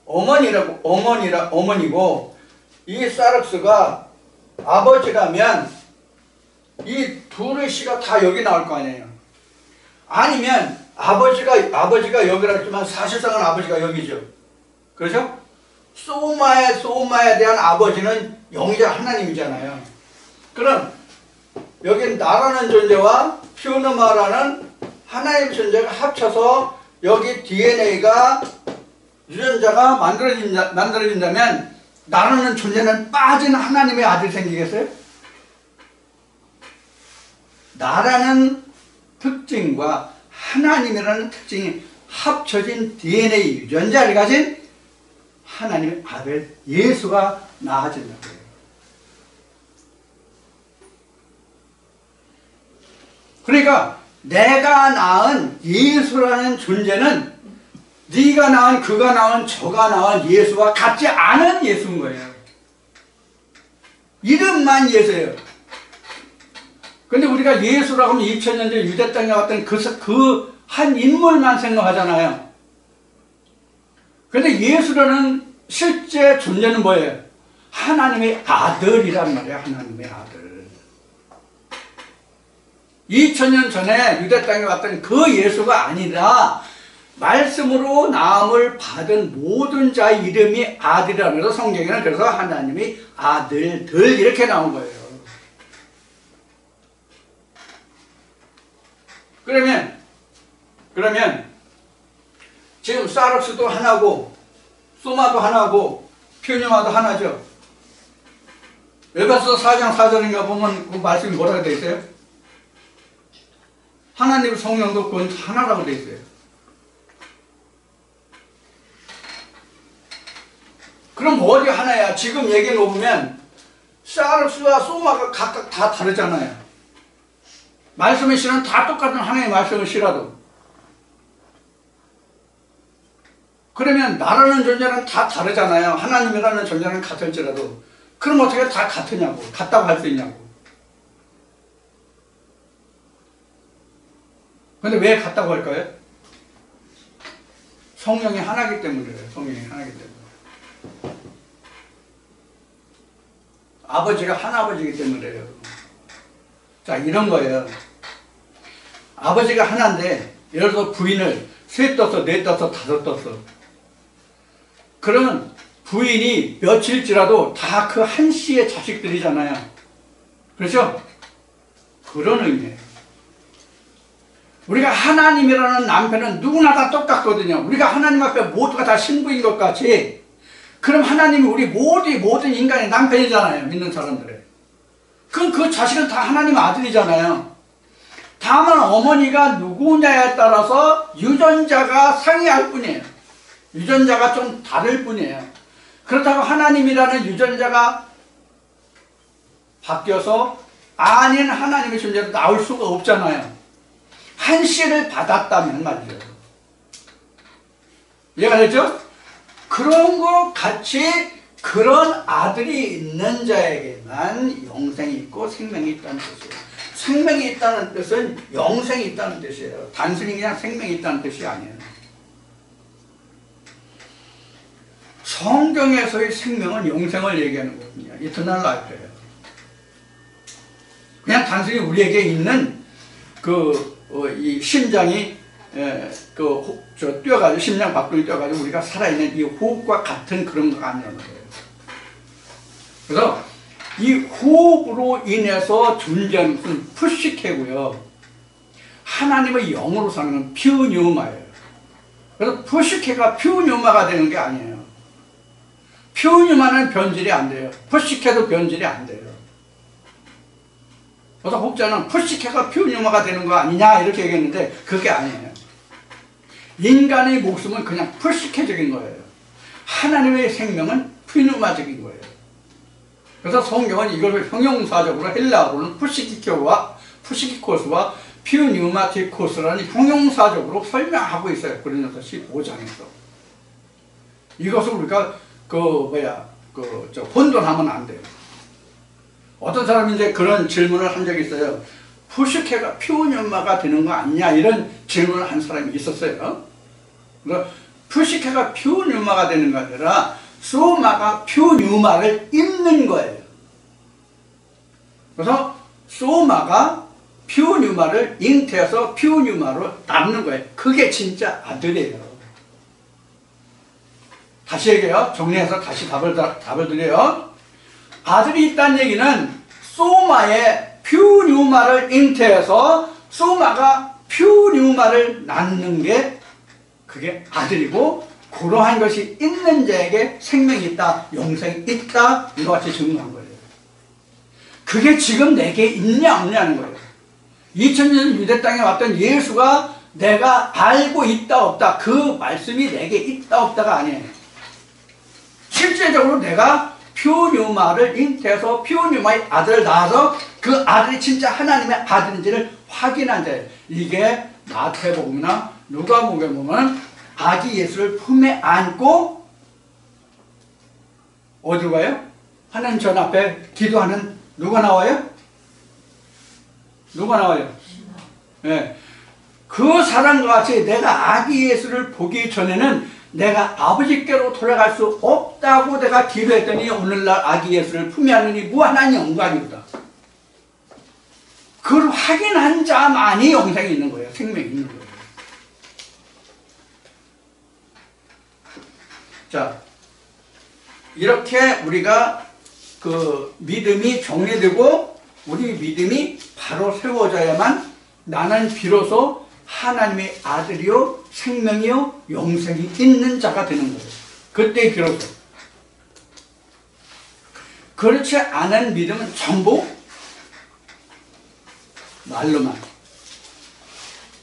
어머니고 이 사륵스가 아버지라면 이 둘의 씨가 다 여기 나올 거 아니에요. 아니면 아버지가 여기라 했지만 사실상은 아버지가 여기죠. 그렇죠? 소마에 대한 아버지는 영이자 하나님이잖아요. 그럼 여기 나라는 존재와 피오누마라는 하나님의 존재가 합쳐서 여기 DNA가 유전자가 만들어진다면 나라는 존재는 빠진 하나님의 아들이 생기겠어요? 나라는 특징과 하나님이라는 특징이 합쳐진 DNA 유전자를 가진 하나님의 아들 예수가 나아진다고 해요. 그러니까 내가 낳은 예수라는 존재는 네가 낳은 그가 낳은 저가 낳은 예수와 같지 않은 예수인 거예요. 이름만 예수예요. 근데 우리가 예수라고 하면 2000년 전 유대 땅에 왔던 그 한 인물만 생각하잖아요. 근데 예수라는 실제 존재는 뭐예요? 하나님의 아들이란 말이에요. 하나님의 아들. 2000년 전에 유대 땅에 왔던 그 예수가 아니라 말씀으로 나음을 받은 모든 자의 이름이 아들이라면서 성경에는 그래서 하나님의 아들들 이렇게 나온 거예요. 그러면 지금 사륵스도 하나고 소마도 하나고 피오누마도 하나죠. 에베소 4장 4절인가 보면 그 말씀이 뭐라고 되어 있어요? 하나님 성령도 그건 하나라고 되어 있어요. 그럼 어디 하나야? 지금 얘기해 놓으면 사륵스와 소마가 각각 다 다르잖아요. 말씀의 씨는 다 똑같은 하나님의 말씀의 씨라도. 그러면 나라는 존재는 다 다르잖아요. 하나님이라는 존재는 같을지라도. 그럼 어떻게 다 같으냐고. 같다고 할 수 있냐고. 근데 왜 같다고 할까요? 성령이 하나이기 때문에 그래요. 성령이 하나이기 때문에. 아버지가 한 아버지이기 때문에 그래요. 자, 이런 거예요. 아버지가 하나인데 예를 들어서 부인을 셋 떴어, 넷 떴어, 다섯 떴어. 그러면 부인이 며칠지라도 다 그 한 씨의 자식들이잖아요. 그렇죠? 그런 의미예요. 우리가 하나님이라는 남편은 누구나 다 똑같거든요. 우리가 하나님 앞에 모두가 다 신부인 것 같이. 그럼 하나님이 우리 모든 인간의 남편이잖아요. 믿는 사람들의. 그럼 그 자식은 다 하나님의 아들이잖아요. 다만 어머니가 누구냐에 따라서 유전자가 상이할 뿐이에요. 유전자가 좀 다를 뿐이에요. 그렇다고 하나님이라는 유전자가 바뀌어서 아닌 하나님의 존재로 나올 수가 없잖아요. 한 씨를 받았다면 말이죠. 이해가 되죠? 그런 것 같이 그런 아들이 있는 자에게만 영생이 있고 생명이 있다는 뜻이에요. 생명이 있다는 뜻은 영생이 있다는 뜻이에요. 단순히 그냥 생명이 있다는 뜻이 아니에요. 성경에서의 생명은 영생을 얘기하는 거거든요. 이터널 라이프예요. 그냥 단순히 우리에게 있는 이 심장이 뛰어가지고 심장 밖으로 뛰어가지고 우리가 살아있는 이 호흡과 같은 그런 거 아니라는 거예요. 그래서 이 호흡으로 인해서 존재하는 것은 푸시케고요. 하나님의 영으로 사는 건 퓨뉴마예요. 그래서 푸시케가 퓨뉴마가 되는 게 아니에요. 퓨뉴마는 변질이 안 돼요. 푸시케도 변질이 안 돼요. 그래서 혹자는 푸시케가 퓨뉴마가 되는 거 아니냐 이렇게 얘기했는데 그게 아니에요. 인간의 목숨은 그냥 푸시케적인 거예요. 하나님의 생명은 퓨뉴마적인 거예요. 그래서 성경은 이걸 형용사적으로 헬라어로는 푸시키코스와 퓨뉴마티코스라는 형용사적으로 설명하고 있어요. 고린도서 15장에서. 이것을 우리가 혼돈하면 안 돼요. 어떤 사람이 이제 그런 질문을 한 적이 있어요. 푸시케가 퓨뉴마가 되는 거 아니냐 이런 질문을 한 사람이 있었어요. 그래서 푸시케가 퓨뉴마가 되는 거 아니라 소마가 퓨뉴마를 잇는 거예요. 그래서 소마가 퓨뉴마를 잉태해서 퓨뉴마로 낳는 거예요. 그게 진짜 아들이에요. 다시 얘기해요. 정리해서 다시 답을 드려요. 아들이 있다는 얘기는 소마의 퓨뉴마를 잉태해서 소마가 퓨뉴마를 낳는 게 그게 아들이고, 그러한 것이 있는 자에게 생명이 있다, 영생이 있다, 이와 같이 증거한 거예요. 그게 지금 내게 있냐 없냐는 거예요. 2000년 유대 땅에 왔던 예수가 내가 알고 있다 없다, 그 말씀이 내게 있다 없다가 아니에요. 실제적으로 내가 퓨뉴마를 잉태해서 퓨뉴마의 아들을 낳아서 그 아들이 진짜 하나님의 아들인지를 확인한 자예요. 이게 마태복음이나 누가복음에 보면 아기 예수를 품에 안고 어디로 가요? 하나님 전 앞에 기도하는 누가 나와요? 누가 나와요? 네. 그 사람과 같이 내가 아기 예수를 보기 전에는 내가 아버지께로 돌아갈 수 없다고 내가 기도했더니 오늘날 아기 예수를 품에 안으니 무한한 영광이다. 그걸 확인한 자만이 영생이 있는 거예요. 생명이 있는 거예요. 자, 이렇게 우리가 그 믿음이 정리되고 우리 믿음이 바로 세워져야만 나는 비로소 하나님의 아들이요 생명이요 영생이 있는 자가 되는 거예요. 그때 비로소. 그렇지 않은 믿음은 전부 말로만,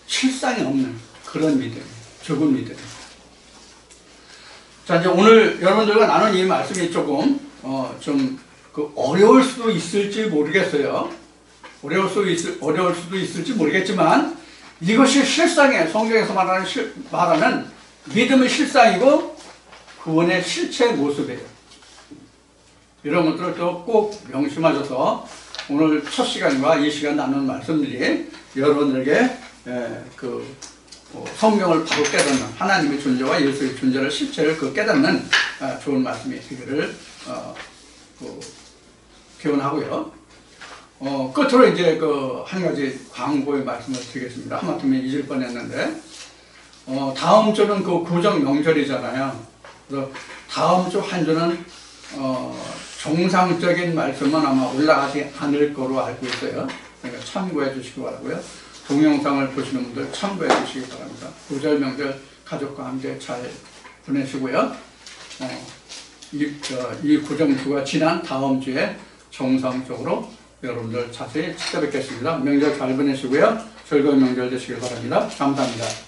실상이 없는 그런 믿음, 적은 믿음. 자, 이제 오늘 여러분들과 나눈 이 말씀이 조금 어려울 수도 있을지 모르겠어요. 어려울 수도 있을지 모르겠지만 이것이 실상이에요. 성경에서 말하는 믿음의 실상이고 구원의 실체의 모습이에요. 이런 것들을 또 꼭 명심하셔서 오늘 첫 시간과 이 시간 나눈 말씀들이 여러분들에게 성경을 바로 깨닫는 하나님의 존재와 예수의 존재를 실체를 깨닫는 좋은 말씀이 되기를 기원하고요. 끝으로 이제 한 가지 광고의 말씀을 드리겠습니다. 하마터면 잊을 뻔했는데 다음 주는 구정 명절이잖아요. 그래서 다음 주 한 주는 정상적인 말씀은 아마 올라가지 않을 거로 알고 있어요. 그러니까 참고해 주시기 바라고요. 동영상을 보시는 분들 참고해 주시기 바랍니다. 구절 명절 가족과 함께 잘 보내시고요. 이 구정주가 지난 다음 주에 정상적으로 여러분들 자세히 찾아뵙겠습니다. 명절 잘 보내시고요. 즐거운 명절 되시길 바랍니다. 감사합니다.